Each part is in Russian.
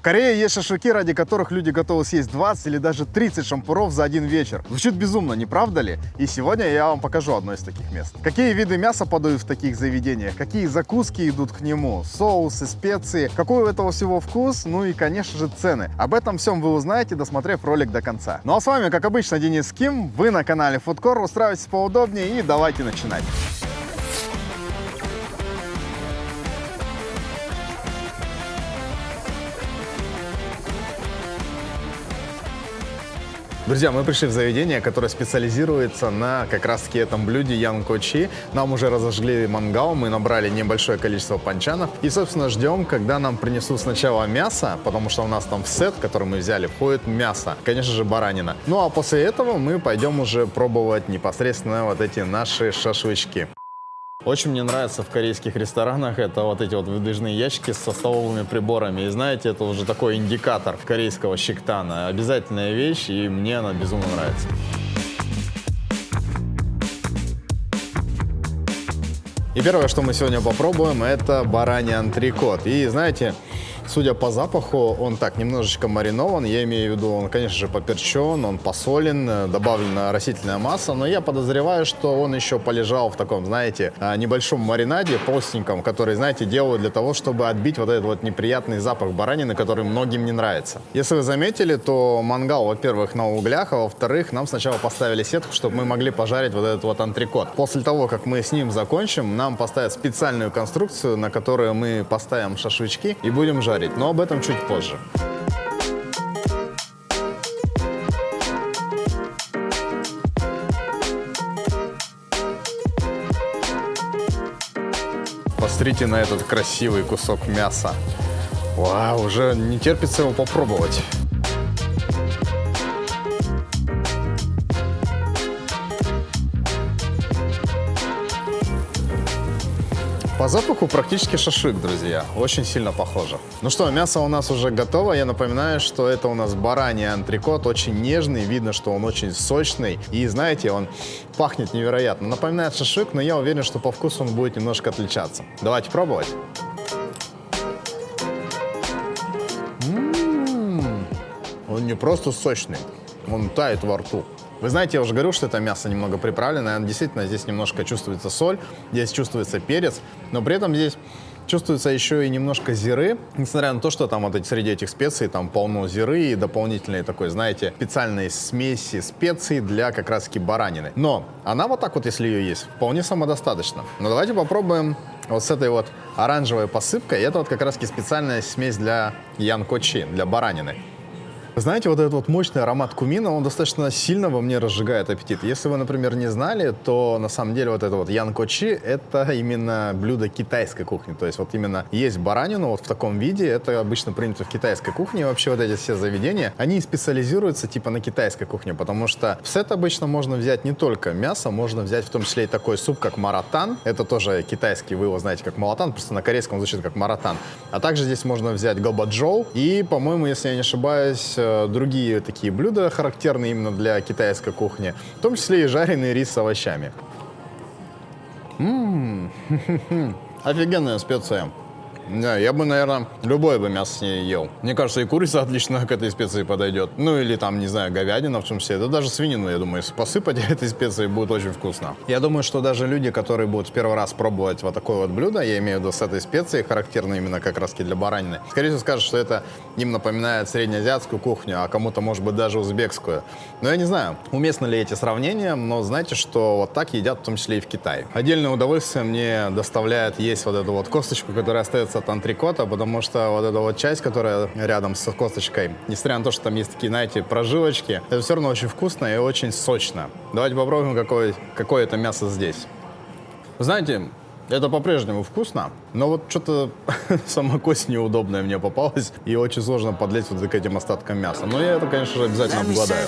Корее есть шашлыки, ради которых люди готовы съесть 20 или даже 30 шампуров за один вечер. Звучит безумно, не правда ли? И сегодня я вам покажу одно из таких мест. Какие виды мяса подают в таких заведениях, какие закуски идут к нему, соусы, специи, какой у этого всего вкус, ну и, конечно же, цены. Об этом всем вы узнаете, досмотрев ролик до конца. Ну а с вами, как обычно, Денис Ким. Вы на канале Foodcore. Устраивайтесь поудобнее и давайте начинать. Друзья, мы пришли в заведение, которое специализируется на как раз-таки этом блюде янкочи. Нам уже разожгли мангал, мы набрали небольшое количество панчанов и, собственно, ждем, когда нам принесут сначала мясо, потому что у нас там в сет, который мы взяли, входит мясо, конечно же, баранина. Ну а после этого мы пойдем уже пробовать непосредственно вот эти наши шашлычки. Очень мне нравится в корейских ресторанах это вот эти вот выдвижные ящики со столовыми приборами. И знаете, это уже такой индикатор корейского щиктана. Обязательная вещь, и мне она безумно нравится. И первое, что мы сегодня попробуем, это бараний антрикот. И знаете, судя по запаху, он так немножечко маринован. Я имею в виду, он, конечно же, поперчен, он посолен, добавлена растительная масса. Но я подозреваю, что он еще полежал в таком, знаете, небольшом маринаде, простеньком, который, знаете, делают для того, чтобы отбить вот этот вот неприятный запах баранины, который многим не нравится. Если вы заметили, то мангал, во-первых, на углях, а во-вторых, нам сначала поставили сетку, чтобы мы могли пожарить вот этот вот антрикот. После того, как мы с ним закончим, нам поставят специальную конструкцию, на которую мы поставим шашлычки и будем жарить. Но об этом чуть позже. Посмотрите на этот красивый кусок мяса. Вау, уже не терпится его попробовать. По запаху практически шашлык, друзья. Очень сильно похоже. Ну что, мясо у нас уже готово. Я напоминаю, что это у нас бараний антрикот. Очень нежный. Видно, что он очень сочный. И знаете, он пахнет невероятно. Напоминает шашлык, но я уверен, что по вкусу он будет немножко отличаться. Давайте пробовать. Он не просто сочный. Он тает во рту. Вы знаете, я уже говорил, что это мясо немного приправленное. Действительно, здесь немножко чувствуется соль, здесь чувствуется перец, но при этом здесь чувствуется еще и немножко зиры. Несмотря на то, что там вот среди этих специй там полно зиры и дополнительной такой, знаете, специальной смеси специй для как раз-таки баранины. Но она вот так вот, если ее есть, вполне самодостаточно. Но давайте попробуем вот с этой вот оранжевой посыпкой. Это вот как раз-таки специальная смесь для янкочи, для баранины. Знаете, вот этот вот мощный аромат кумина, он достаточно сильно во мне разжигает аппетит. Если вы, например, не знали, то на самом деле вот это вот янкочи – это именно блюдо китайской кухни. То есть вот именно есть баранину вот в таком виде, это обычно принято в китайской кухне. И вообще вот эти все заведения, они специализируются типа на китайской кухне, потому что в сет обычно можно взять не только мясо, можно взять в том числе и такой суп, как маратан. Это тоже китайский, вы его знаете как малатан, просто на корейском звучит как маратан. А также здесь можно взять гобаджоу и, по-моему, если я не ошибаюсь, другие такие блюда, характерные именно для китайской кухни, в том числе и жареный рис с овощами. Офигенная специя. Да, я бы, наверное, любое бы мясо с ней ел. Мне кажется, и курица отлично к этой специи подойдет. Ну или там, не знаю, говядина в том числе. Да даже свинину, я думаю, если посыпать этой специей, будет очень вкусно. Я думаю, что даже люди, которые будут в первый раз пробовать вот такое вот блюдо, я имею в виду с этой специей, характерной именно как раз для баранины, скорее всего скажут, что это им напоминает среднеазиатскую кухню, а кому-то, может быть, даже узбекскую. Но я не знаю, уместны ли эти сравнения, но знаете, что вот так едят в том числе и в Китае. Отдельное удовольствие мне доставляет есть вот эту вот косточку, которая остается от антрикота, потому что вот эта вот часть, которая рядом с косточкой, несмотря на то, что там есть такие, знаете, прожилочки, это все равно очень вкусно и очень сочно. Давайте попробуем, какое это мясо здесь. Вы знаете, это по-прежнему вкусно, но вот что-то сама кость неудобная мне попалась, и очень сложно подлезть вот к этим остаткам мяса. Но я это, конечно же, обязательно обгладаю.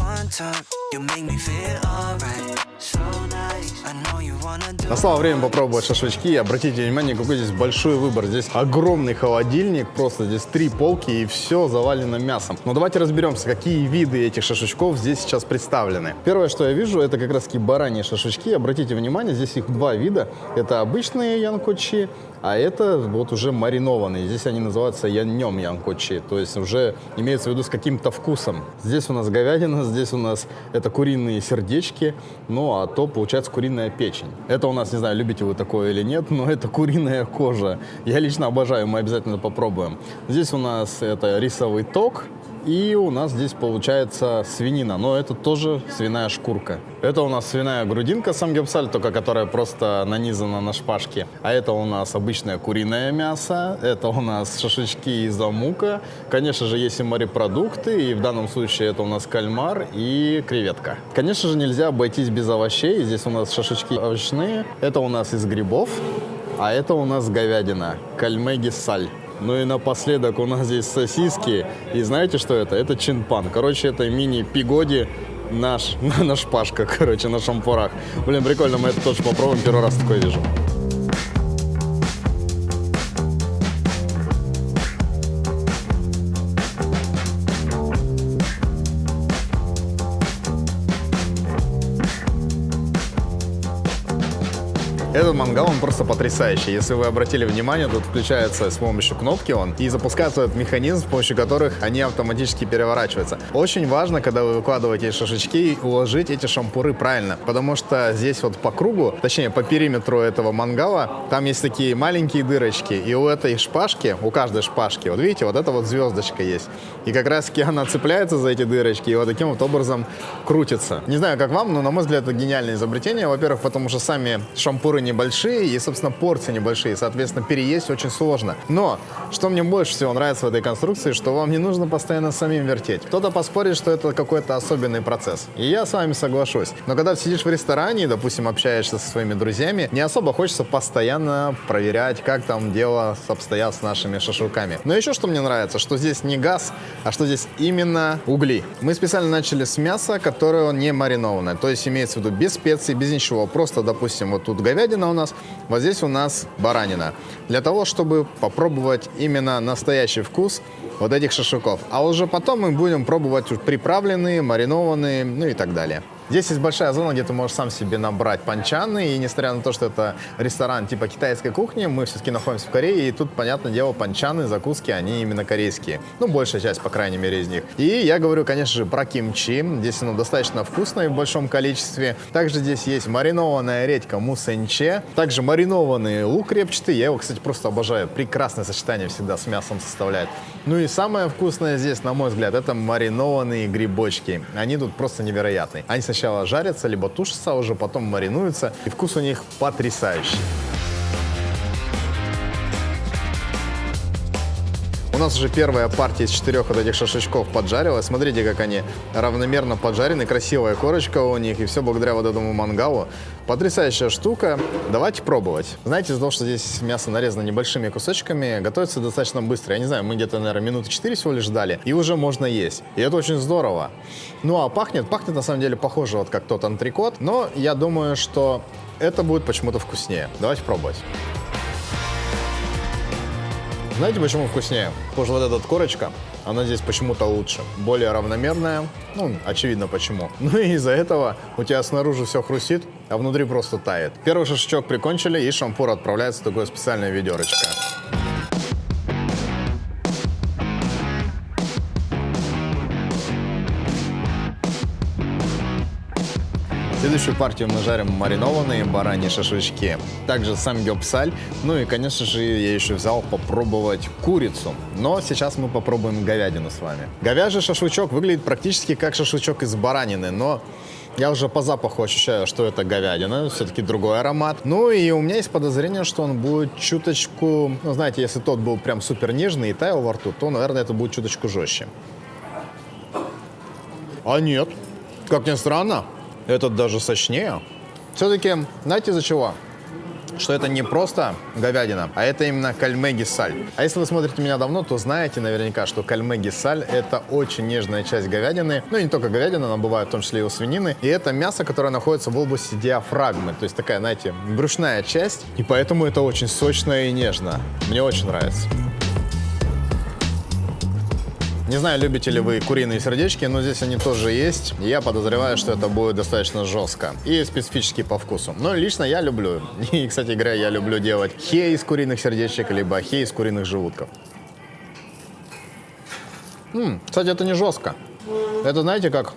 one time, you make me feel alright. So nice, I know you wanna do. Настало время попробовать шашлычки. И обратите внимание, какой здесь большой выбор. Здесь огромный холодильник, просто здесь 3 полки и все завалено мясом. Но давайте разберемся, какие виды этих шашлычков здесь сейчас представлены. Первое, что я вижу, это как раз таки бараньи шашлычки. Обратите внимание, здесь их 2 вида. Это обычные янкочи, а это вот уже маринованные. Здесь они называются яннем янкочи, то есть уже имеется в виду с каким-то вкусом. Здесь у нас говядина, здесь у нас это куриные сердечки, ну а то получается куриная печень. Это у нас, не знаю, любите вы такое или нет, но это куриная кожа. Я лично обожаю, мы обязательно попробуем. Здесь у нас это рисовый ток. И у нас здесь получается свинина, но это тоже свиная шкурка. Это у нас свиная грудинка самгепсаль, только которая просто нанизана на шпажки. А это у нас обычное куриное мясо, это у нас шашлычки из амука. Конечно же, есть и морепродукты, и в данном случае это у нас кальмар и креветка. Конечно же, нельзя обойтись без овощей. Здесь у нас шашлычки овощные, это у нас из грибов, а это у нас говядина, кальмеги-саль. Ну и напоследок у нас здесь сосиски. И знаете, что это? Это чинпан. Короче, это мини-пигоди на шпажках, короче, на шампурах. Блин, прикольно, мы это тоже попробуем. Первый раз такое вижу. Этот мангал, он просто потрясающий. Если вы обратили внимание, тут включается с помощью кнопки он и запускается этот механизм, с помощью которых они автоматически переворачиваются. Очень важно, когда вы выкладываете шашлычки, уложить эти шампуры правильно, потому что здесь вот по кругу, точнее по периметру этого мангала, там есть такие маленькие дырочки, и у этой шпажки, у каждой шпажки, вот видите, вот эта вот звездочка есть. И как раз таки она цепляется за эти дырочки и вот таким вот образом крутится. Не знаю, как вам, но на мой взгляд, это гениальное изобретение. Во-первых, потому что сами шампуры небольшие и, собственно, порции небольшие, соответственно, переесть очень сложно. Но, что мне больше всего нравится в этой конструкции, что вам не нужно постоянно самим вертеть. Кто-то поспорит, что это какой-то особенный процесс. И я с вами соглашусь. Но когда ты сидишь в ресторане и, допустим, общаешься со своими друзьями, не особо хочется постоянно проверять, как там дело обстоят с нашими шашлыками. Но еще что мне нравится, что здесь не газ, а что здесь именно угли. Мы специально начали с мяса, которое не маринованное. То есть имеется в виду без специй, без ничего. Просто, допустим, вот тут говядина у нас, вот здесь у нас баранина. Для того, чтобы попробовать именно настоящий вкус вот этих шашлыков. А уже потом мы будем пробовать приправленные, маринованные, ну и так далее. Здесь есть большая зона, где ты можешь сам себе набрать панчаны, и несмотря на то, что это ресторан типа китайской кухни, мы все-таки находимся в Корее, и тут, понятное дело, панчаны, закуски, они именно корейские. Ну, большая часть, по крайней мере, из них. И я говорю, конечно же, про кимчи. Здесь оно достаточно вкусное в большом количестве. Также здесь есть маринованная редька мусенче, также маринованный лук репчатый. Я его, кстати, просто обожаю. Прекрасное сочетание всегда с мясом составляет. Ну и самое вкусное здесь, на мой взгляд, это маринованные грибочки. Они тут просто невероятные. Они сначала жарятся, либо тушатся, а уже потом маринуются. И вкус у них потрясающий. У нас уже первая партия из 4 вот этих шашлычков поджарилась. Смотрите, как они равномерно поджарены. Красивая корочка у них. И все благодаря вот этому мангалу. Потрясающая штука. Давайте пробовать. Знаете, из-за того, что здесь мясо нарезано небольшими кусочками, готовится достаточно быстро. Я не знаю, мы где-то, наверное, минуты 4 всего лишь ждали. И уже можно есть. И это очень здорово. Ну, а пахнет на самом деле похоже вот как тот антрикот. Но я думаю, что это будет почему-то вкуснее. Давайте пробовать. Знаете, почему вкуснее? Потому что вот эта корочка, она здесь почему-то лучше. Более равномерная. Ну, очевидно почему. Ну и из-за этого у тебя снаружи все хрустит, а внутри просто тает. Первый шашлычок прикончили, и шампур отправляется в такое специальное ведерочко. Следующую партию мы жарим маринованные бараньи шашлычки. Также самгепсаль. Ну и, конечно же, я еще взял попробовать курицу. Но сейчас мы попробуем говядину с вами. Говяжий шашлычок выглядит практически как шашлычок из баранины, но я уже по запаху ощущаю, что это говядина, все-таки другой аромат. Ну и у меня есть подозрение, что он будет чуточку... Ну, знаете, если тот был прям супер нежный и таял во рту, то, наверное, это будет чуточку жестче. А нет, как ни странно, этот даже сочнее. Все-таки, знаете, из-за чего? что это не просто говядина, а это именно кальмеги-саль. А если вы смотрите меня давно, то знаете наверняка, что кальмеги-саль – это очень нежная часть говядины. Ну и не только говядина, но бывает в том числе и у свинины. И это мясо, которое находится в области диафрагмы. То есть такая, знаете, брюшная часть. И поэтому это очень сочно и нежно. Мне очень нравится. Не знаю, любите ли вы куриные сердечки, но здесь они тоже есть. И я подозреваю, что это будет достаточно жестко и специфически по вкусу. Но лично я люблю. И, кстати говоря, я люблю делать хе из куриных сердечек, либо хе из куриных желудков. Кстати, это не жестко. Это, знаете, как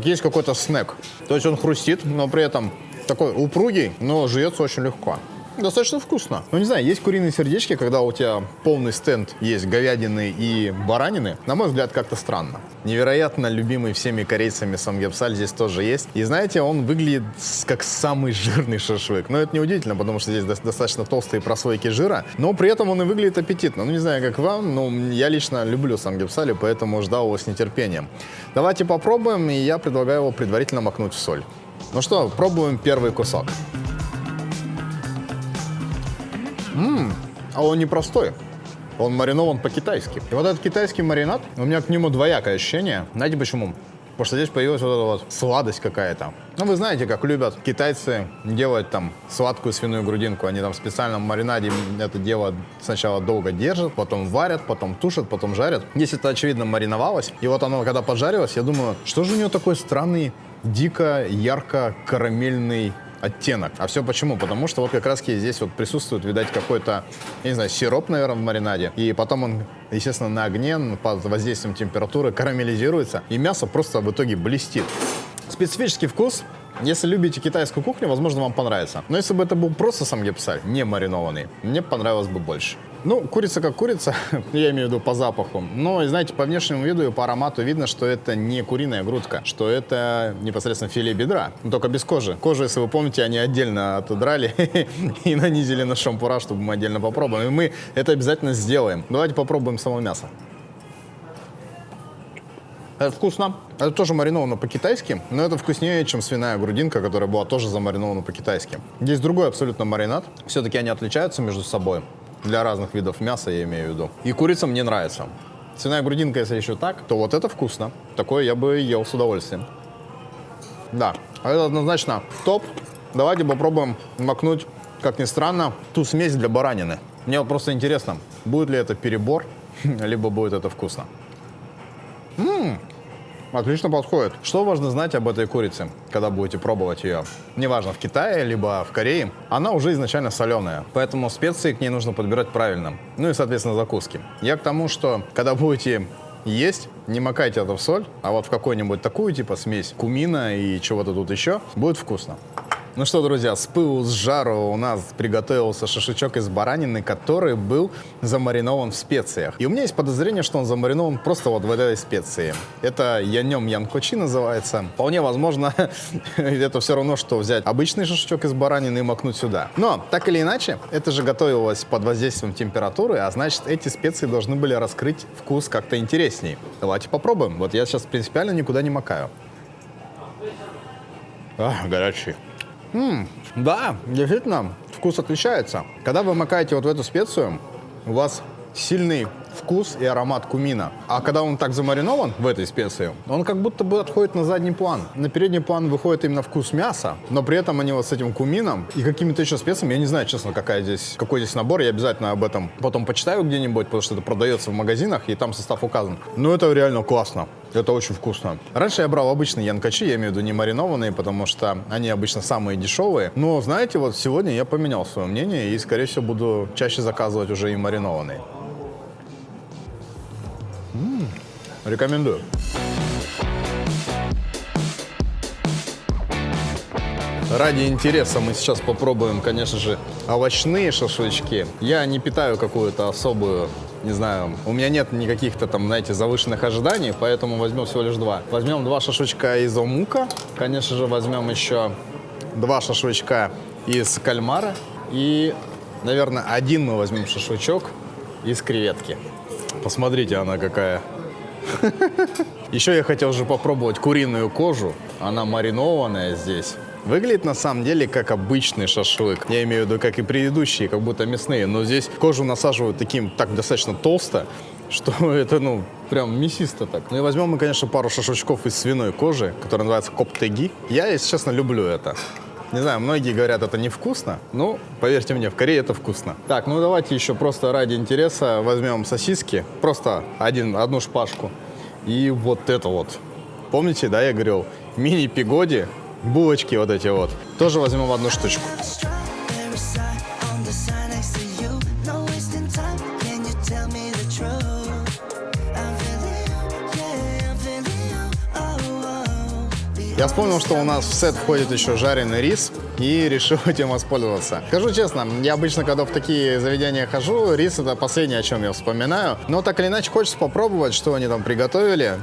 есть какой-то снэк. То есть он хрустит, но при этом такой упругий, но жуется очень легко. Достаточно вкусно. Ну, не знаю, есть куриные сердечки, когда у тебя полный стенд есть говядины и баранины. На мой взгляд, как-то странно. Невероятно любимый всеми корейцами самгепсаль здесь тоже есть. И знаете, он выглядит как самый жирный шашлык. Но это не удивительно, потому что здесь достаточно толстые прослойки жира. Но при этом он и выглядит аппетитно. Ну, не знаю, как вам, но я лично люблю самгепсаль, поэтому ждал его с нетерпением. Давайте попробуем, и я предлагаю его предварительно макнуть в соль. Ну что, пробуем первый кусок. А он непростой. Он маринован по-китайски. И вот этот китайский маринад, у меня к нему двоякое ощущение. Знаете почему? Потому что здесь появилась вот эта вот сладость какая-то. Ну, вы знаете, как любят китайцы делать там сладкую свиную грудинку. Они там в специальном маринаде это дело сначала долго держат, потом варят, потом тушат, потом жарят. Здесь это, очевидно, мариновалось. И вот оно, когда поджарилось, я думаю, что же у него такой странный, дико ярко-карамельный оттенок. А все почему? Потому что вот как раз здесь вот присутствует, видать, какой-то, я не знаю, сироп, наверное, в маринаде. И потом он, естественно, на огне под воздействием температуры карамелизируется. И мясо просто в итоге блестит. Специфический вкус. Если любите китайскую кухню, возможно, вам понравится. Но если бы это был просто самгепсаль, не маринованный, мне понравилось бы больше. Ну, курица как курица, я имею в виду по запаху. Но, знаете, по внешнему виду и по аромату видно, что это не куриная грудка, что это непосредственно филе бедра, но только без кожи. Кожу, если вы помните, они отдельно отодрали и нанизили на шампура, чтобы мы отдельно попробовали. И мы это обязательно сделаем. Давайте попробуем само мясо. Это вкусно. Это тоже мариновано по-китайски, но это вкуснее, чем свиная грудинка, которая была тоже замаринована по-китайски. Здесь другой абсолютно маринад. Все-таки они отличаются между собой. Для разных видов мяса, я имею в виду. И курица мне нравится. Свиная грудинка, если еще так, то вот это вкусно. Такое я бы ел с удовольствием. Да, это однозначно топ. Давайте попробуем макнуть, как ни странно, ту смесь для баранины. Мне вот просто интересно, будет ли это перебор, либо будет это вкусно. Отлично подходит. Что важно знать об этой курице, когда будете пробовать ее? Неважно, в Китае, либо в Корее, она уже изначально соленая, поэтому специи к ней нужно подбирать правильно. Ну и, соответственно, закуски. Я к тому, что когда будете есть, не макайте это в соль, а вот в какую-нибудь такую, типа смесь кумина и чего-то тут еще, будет вкусно. Ну что, друзья, с пылу, с жару у нас приготовился шашлычок из баранины, который был замаринован в специях. И у меня есть подозрение, что он замаринован просто вот в этой специи. Это яньом янкочи называется. Вполне возможно, это все равно, что взять обычный шашлычок из баранины и макнуть сюда. Но, так или иначе, это же готовилось под воздействием температуры, а значит, эти специи должны были раскрыть вкус как-то интересней. Давайте попробуем. Вот я сейчас принципиально никуда не макаю. Горячий. Да, действительно, вкус отличается. Когда вы макаете вот в эту специю, у вас сильный вкус и аромат кумина. А когда он так замаринован в этой специи, он как будто бы отходит на задний план. На передний план выходит именно вкус мяса, но при этом они вот с этим кумином и какими-то еще специями, я не знаю, честно, какой здесь набор, я обязательно об этом потом почитаю где-нибудь, потому что это продается в магазинах, и там состав указан. Но это реально классно. Это очень вкусно. Раньше я брал обычные янкочи, я имею в виду не маринованные, потому что они обычно самые дешевые. Но, знаете, вот сегодня я поменял свое мнение и, скорее всего, буду чаще заказывать уже и маринованные. Рекомендую. Ради интереса мы сейчас попробуем, конечно же, овощные шашлычки. Я не питаю какую-то особую, не знаю, у меня нет никаких-то там, знаете, завышенных ожиданий, поэтому возьмем всего лишь два. Возьмем 2 шашлычка из омука, конечно же, возьмем еще 2 шашлычка из кальмара и, наверное, один мы возьмем шашлычок из креветки. Посмотрите, она какая. Еще я хотел уже попробовать куриную кожу. Она маринованная здесь. Выглядит на самом деле как обычный шашлык. Я имею в виду, как и предыдущие, как будто мясные. Но здесь кожу насаживают таким, так достаточно толсто, что это, ну, прям мясисто так. Ну и возьмем мы, конечно, пару шашлычков из свиной кожи, которая называется коптеги. Я, если честно, люблю это. Не знаю, многие говорят, это невкусно. Ну, поверьте мне, в Корее это вкусно. Так, ну давайте еще просто ради интереса возьмем сосиски. Просто одну шпажку. И вот это вот. Помните, да, я говорил, мини-пигоди, булочки вот эти вот. Тоже возьмем одну штучку. Strawberry side on the side next to you. No wasting time. Can you tell me the truth? I'm feeling you, yeah, I'm feeling you. Oh, oh. Я вспомнил, что у нас в сет входит еще жареный рис, и решил этим воспользоваться. Скажу честно, я обычно, когда в такие заведения хожу, рис — это последнее, о чем я вспоминаю. Но так или иначе хочется попробовать, что они там приготовили.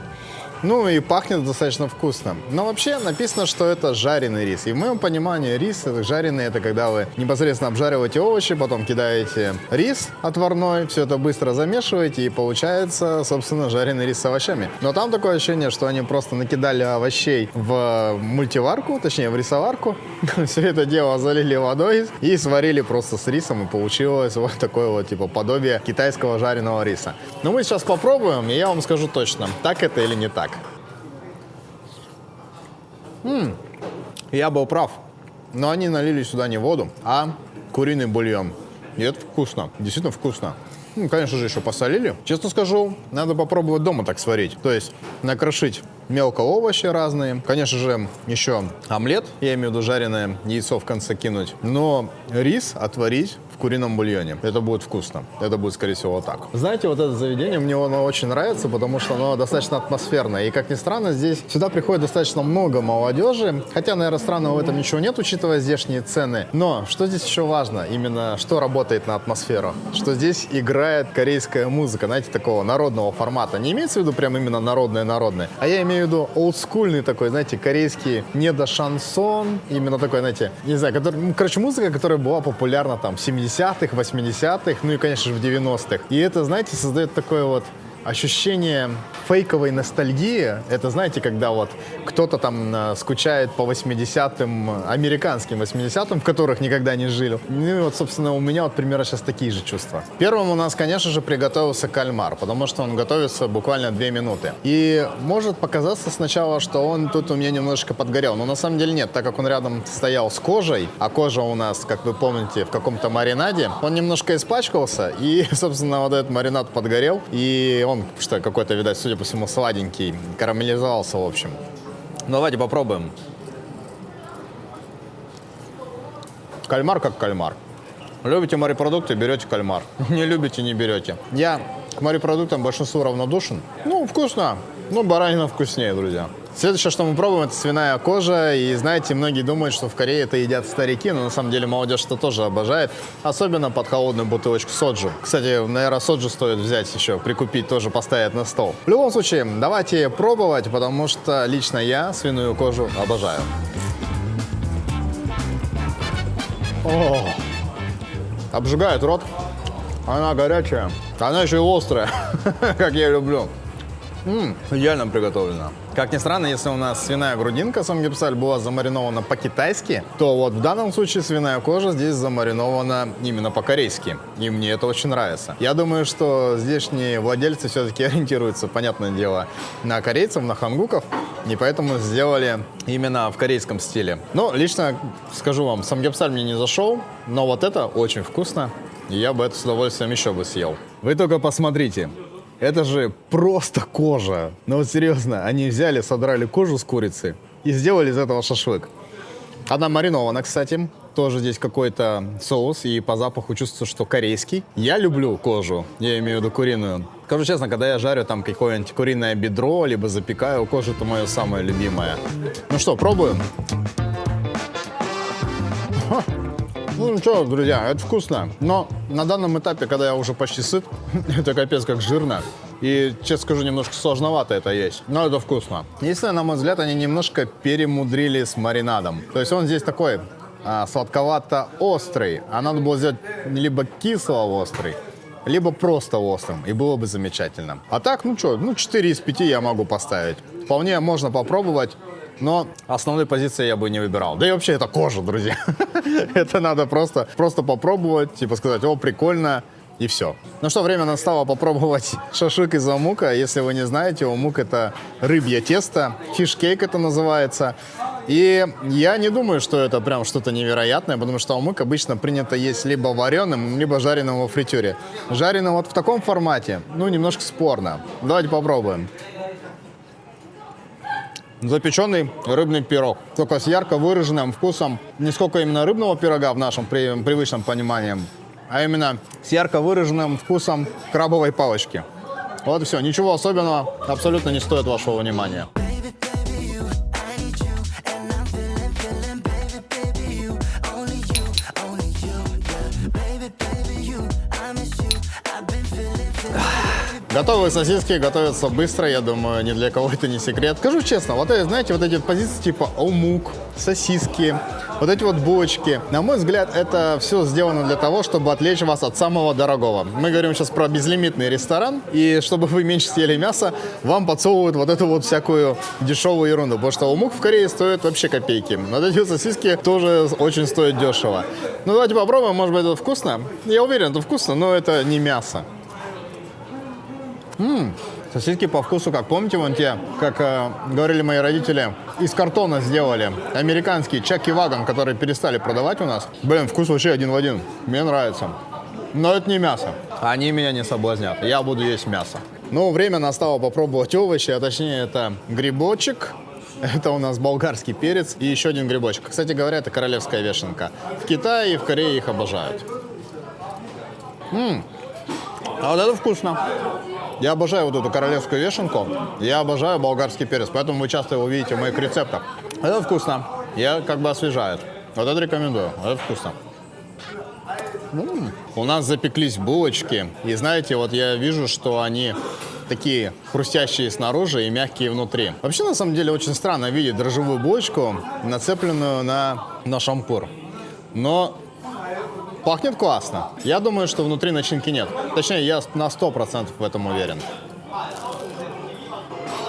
Ну и пахнет достаточно вкусно. Но вообще написано, что это жареный рис. И в моем понимании рис жареный — это когда вы непосредственно обжариваете овощи, потом кидаете рис отварной, все это быстро замешиваете, и получается, собственно, жареный рис с овощами. Но там такое ощущение, что они просто накидали овощей в мультиварку, точнее в рисоварку, все это дело залили водой и сварили просто с рисом, и получилось вот такое вот типа подобие китайского жареного риса. Но мы сейчас попробуем, и я вам скажу точно, так это или не так. Я был прав, но они налили сюда не воду, а куриный бульон. И это вкусно, действительно вкусно. Ну, конечно же, еще посолили. Честно скажу, надо попробовать дома так сварить. То есть накрошить мелко овощи разные. Конечно же, еще омлет, я имею в виду жареное яйцо в конце кинуть. Но рис отварить в курином бульоне. Это будет вкусно. Это будет, скорее всего, вот так. Знаете, вот это заведение, мне оно очень нравится, потому что оно достаточно атмосферное. И, как ни странно, здесь сюда приходит достаточно много молодежи. Хотя, наверное, странного в этом ничего нет, учитывая здешние цены. Но что здесь еще важно? Именно что работает на атмосферу? Что здесь играет корейская музыка, знаете, такого народного формата. Не имеется в виду прям именно народное-народное, а я имею в виду олдскульный такой, знаете, корейский недошансон. Именно такой, знаете, не знаю, который, короче, музыка, которая была популярна там в 70-х, 80-х, ну и, конечно же, в 90-х. И это, знаете, создает такое вот ощущение фейковой ностальгии. Это, знаете, когда вот кто-то там скучает по 80-м, американским 80-м, в которых никогда не жили. Ну и вот, собственно, у меня вот примерно сейчас такие же чувства. Первым у нас, конечно же, приготовился кальмар, потому что он готовится буквально 2 минуты. И может показаться сначала, что он тут у меня немножечко подгорел, но на самом деле нет, так как он рядом стоял с кожей, а кожа у нас, как вы помните, в каком-то маринаде, он немножко испачкался, и, собственно, вот этот маринад подгорел, и он что какой-то, видать, судя по всему, сладенький, карамелизовался, в общем. Ну, давайте попробуем. Кальмар как кальмар. Любите морепродукты — берете кальмар. Не любите — не берете. Я к морепродуктам большинству равнодушен. Ну, вкусно. Ну, баранина вкуснее, друзья. Следующее, что мы пробуем, это свиная кожа. И знаете, многие думают, что в Корее это едят старики, но на самом деле молодежь это тоже обожает. Особенно под холодную бутылочку соджу. Кстати, наверное, соджу стоит взять еще, прикупить, тоже поставить на стол. В любом случае, давайте пробовать, потому что лично я свиную кожу обожаю. О, обжигает рот. Она горячая. Она еще и острая, как я люблю. Идеально приготовлено. Как ни странно, если у нас свиная грудинка, самгепсаль, была замаринована по-китайски, то вот в данном случае свиная кожа здесь замаринована именно по-корейски. И мне это очень нравится. Я думаю, что здешние владельцы все-таки ориентируются, понятное дело, на корейцев, на хангуков, и поэтому сделали именно в корейском стиле. Но лично скажу вам, самгепсаль мне не зашел, но вот это очень вкусно, и я бы это с удовольствием еще бы съел. Вы только посмотрите. Это же просто кожа. Ну вот серьезно, они взяли, содрали кожу с курицы и сделали из этого шашлык. Она маринована, кстати. Тоже здесь какой-то соус, и по запаху чувствуется, что корейский. Я люблю кожу, я имею в виду куриную. Скажу честно, когда я жарю там какое-нибудь куриное бедро, либо запекаю, кожа — это мое самое любимое. Ну что, пробуем? Ну что, друзья, это вкусно. Но на данном этапе, когда я уже почти сыт, это капец как жирно. И, честно скажу, немножко сложновато это есть. Но это вкусно. Единственное, на мой взгляд, они немножко перемудрили с маринадом. То есть он здесь такой сладковато-острый. А надо было сделать либо кисло-острый, либо просто острым, и было бы замечательно. А так, ну что, 4 из 5 я могу поставить. Вполне можно попробовать, но основной позиции я бы не выбирал. Да и вообще это кожа, друзья. Это надо просто попробовать, типа сказать, о, прикольно, и все. Ну что, время настало попробовать шашлык из омука. Если вы не знаете, омук — это рыбье тесто, фишкейк это называется. И я не думаю, что это прям что-то невероятное, потому что омук обычно принято есть либо вареным, либо жареным во фритюре. Жареным вот в таком формате, ну, немножко спорно. Давайте попробуем. Запеченный рыбный пирог, только с ярко выраженным вкусом, не сколько именно рыбного пирога в нашем привычном понимании, а именно с ярко выраженным вкусом крабовой палочки. Вот и все, ничего особенного, абсолютно не стоит вашего внимания. Готовые сосиски готовятся быстро, я думаю, ни для кого это не секрет. Скажу честно, вот знаете, вот эти позиции типа омук, сосиски, вот эти вот булочки, на мой взгляд, это все сделано для того, чтобы отвлечь вас от самого дорогого. Мы говорим сейчас про безлимитный ресторан, и чтобы вы меньше съели мясо, вам подсовывают вот эту вот всякую дешевую ерунду, потому что омук в Корее стоит вообще копейки. Вот эти вот сосиски тоже очень стоят дешево. Ну давайте попробуем, может быть, это вкусно. Я уверен, это вкусно, но это не мясо. Сосиски по вкусу, как помните, вон те, как говорили мои родители, из картона сделали. Американские Чаки Вагон, которые перестали продавать у нас. Блин, вкус вообще один в один. Мне нравится. Но это не мясо. Они меня не соблазнят. Я буду есть мясо. Ну, время настало попробовать овощи, а точнее это грибочек. Это у нас болгарский перец и еще один грибочек. Кстати говоря, это королевская вешенка. В Китае и в Корее их обожают. А вот это вкусно. Я обожаю вот эту королевскую вешенку. Я обожаю болгарский перец, поэтому вы часто его видите в моих рецептах. Это вкусно. Я как бы освежает. Вот это рекомендую. Это вкусно. У нас запеклись булочки. И знаете, вот я вижу, что они такие хрустящие снаружи и мягкие внутри. Вообще, на самом деле, очень странно видеть дрожжевую булочку, нацепленную на шампур. Но пахнет классно. Я думаю, что внутри начинки нет. Точнее, я на 100% в этом уверен.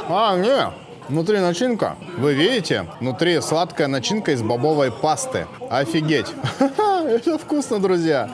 Не, внутри начинка. Вы видите? Внутри сладкая начинка из бобовой пасты. Офигеть. Это вкусно, друзья.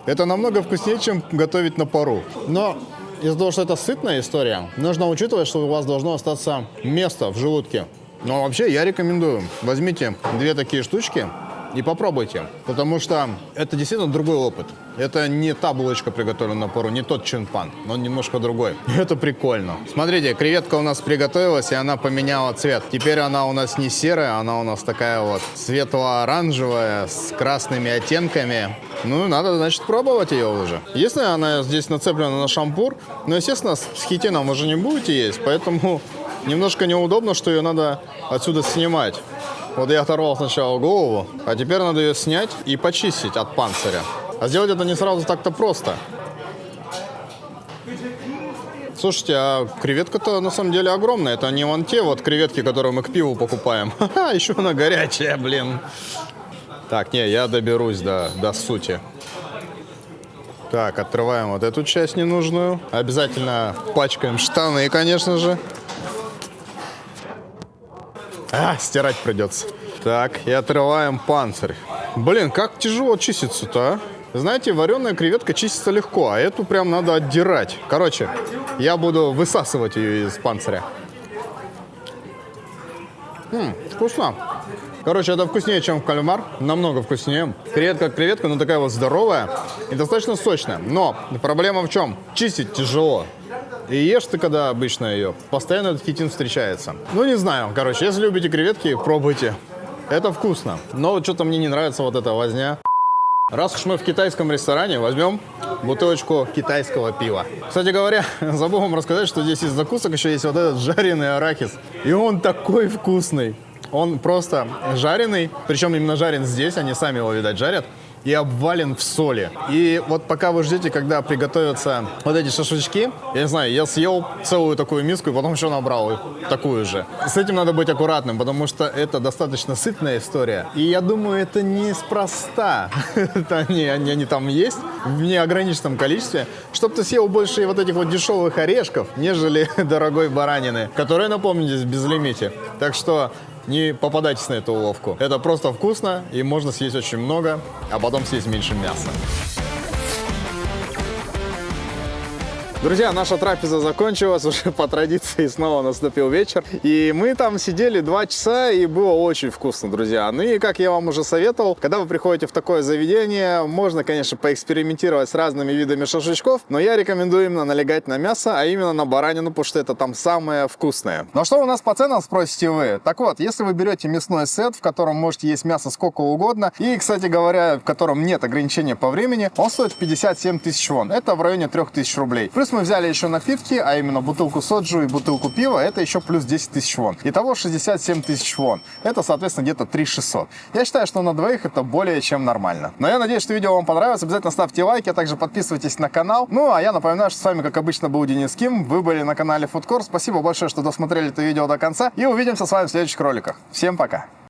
Это намного вкуснее, чем готовить на пару. Но из-за того, что это сытная история, нужно учитывать, что у вас должно остаться место в желудке. Но вообще я рекомендую. Возьмите 2 такие штучки и попробуйте, потому что это действительно другой опыт. Это не та булочка, приготовленная на пару, не тот чинпан, он немножко другой. Это прикольно. Смотрите, креветка у нас приготовилась, и она поменяла цвет. Теперь она у нас не серая, она у нас такая вот светло-оранжевая, с красными оттенками. Ну, надо, значит, пробовать ее уже. Если она здесь нацеплена на шампур, но, естественно, с хитином вы же не будете есть, поэтому немножко неудобно, что ее надо отсюда снимать. Вот я оторвал сначала голову, а теперь надо ее снять и почистить от панциря. А сделать это не сразу так-то просто. Слушайте, а креветка-то на самом деле огромная. Это не вон те вот креветки, которые мы к пиву покупаем. Ха-ха, еще она горячая, блин. Так, не, я доберусь до сути. Так, отрываем вот эту часть ненужную. Обязательно пачкаем штаны, конечно же. Стирать придется. Так, и отрываем панцирь. Блин, как тяжело чистится-то, а? Знаете, вареная креветка чистится легко, а эту прям надо отдирать. Короче, я буду высасывать ее из панциря. Вкусно. Короче, это вкуснее, чем кальмар. Намного вкуснее. Креветка, но такая вот здоровая и достаточно сочная. Но проблема в чем? Чистить тяжело. И ешь ты, когда обычно ее, постоянно этот хитин встречается. Ну, не знаю. Короче, если любите креветки, пробуйте. Это вкусно. Но вот что-то мне не нравится вот эта возня. Раз уж мы в китайском ресторане, возьмем бутылочку китайского пива. Кстати говоря, забыл вам рассказать, что здесь из закусок еще есть вот этот жареный арахис. И он такой вкусный. Он просто жареный, причем именно жарен здесь, они сами его, видать, жарят. и обвален в соли. И вот пока вы ждете, когда приготовятся вот эти шашлычки, я не знаю, я съел целую такую миску и потом еще набрал такую же. С этим надо быть аккуратным, потому что это достаточно сытная история. И я думаю, это неспроста. Они там есть в неограниченном количестве, чтобы ты съел больше вот этих вот дешевых орешков, нежели дорогой баранины, которая, напомню, здесь в безлимите. Так что не попадайтесь на эту уловку. Это просто вкусно, и можно съесть очень много, а потом съесть меньше мяса. Друзья, наша трапеза закончилась, уже по традиции снова наступил вечер. И мы там сидели 2 часа, и было очень вкусно, друзья. Ну и, как я вам уже советовал, когда вы приходите в такое заведение, можно, конечно, поэкспериментировать с разными видами шашлычков, но я рекомендую именно налегать на мясо, а именно на баранину, потому что это там самое вкусное. Ну что у нас по ценам, спросите вы? Так вот, если вы берете мясной сет, в котором можете есть мясо сколько угодно, и, кстати говоря, в котором нет ограничения по времени, он стоит 57 тысяч вон. Это в районе 3000 рублей. Плюс мы взяли еще напитки, а именно бутылку соджу и бутылку пива, это еще плюс 10 тысяч вон. Итого 67 тысяч вон. Это, соответственно, где-то 3600. Я считаю, что на двоих это более чем нормально. Но я надеюсь, что видео вам понравилось. Обязательно ставьте лайки, а также подписывайтесь на канал. Ну, а я напоминаю, что с вами, как обычно, был Денис Ким. Вы были на канале Food Court. Спасибо большое, что досмотрели это видео до конца. И увидимся с вами в следующих роликах. Всем пока!